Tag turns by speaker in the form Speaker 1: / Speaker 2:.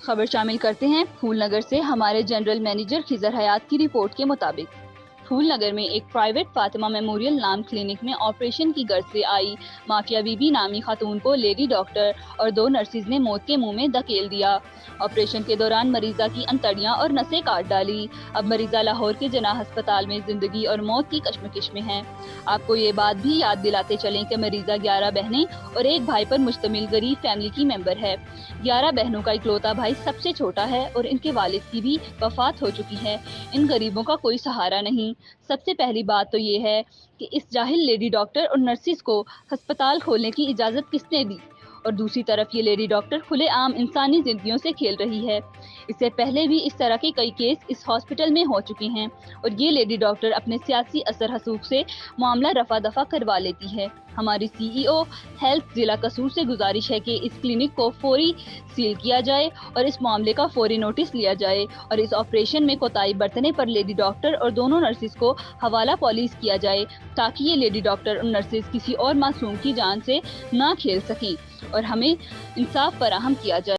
Speaker 1: خبر شامل کرتے ہیں پھول نگر سے۔ ہمارے جنرل مینیجر خضر حیات کی رپورٹ کے مطابق پھول نگر میں ایک پرائیویٹ فاطمہ میموریل نام کلینک میں آپریشن کی غرض سے آئی مافیا بی بی نامی خاتون کو لیڈی ڈاکٹر اور 2 نرسز نے موت کے منہ میں دھکیل دیا۔ آپریشن کے دوران مریضہ کی انتڑیاں اور نسیں کاٹ ڈالی۔ اب مریضہ لاہور کے جناح ہسپتال میں زندگی اور موت کی کشمکش میں ہے۔ آپ کو یہ بات بھی یاد دلاتے چلیں کہ مریضہ 11 بہنیں اور ایک بھائی پر مشتمل غریب فیملی کی ممبر ہے۔ 11 بہنوں کا اکلوتا بھائی سب سے چھوٹا ہے اور ان کے والد کی بھی وفات ہو چکی ہے۔ ان غریبوں کا کوئی سہارا نہیں۔ سب سے پہلی بات تو یہ ہے کہ اس جاہل لیڈی ڈاکٹر اور نرسز کو ہسپتال کھولنے کی اجازت کس نے دی، اور دوسری طرف یہ لیڈی ڈاکٹر کھلے عام انسانی زندگیوں سے کھیل رہی ہے۔ اس سے پہلے بھی اس طرح کے کئی کیس اس ہاسپٹل میں ہو چکے ہیں اور یہ لیڈی ڈاکٹر اپنے سیاسی اثر حسوب سے معاملہ رفع دفع کروا لیتی ہے۔ ہماری سی ای او ہیلتھ ضلع قصور سے گزارش ہے کہ اس کلینک کو فوری سیل کیا جائے اور اس معاملے کا فوری نوٹس لیا جائے اور اس آپریشن میں کوتاہی برتنے پر لیڈی ڈاکٹر اور دونوں نرسز کو حوالہ پولیس کیا جائے تاکہ یہ لیڈی ڈاکٹر اور نرسز کسی اور معصوم کی جان سے نہ کھیل سکیں اور ہمیں انصاف فراہم کیا جائے۔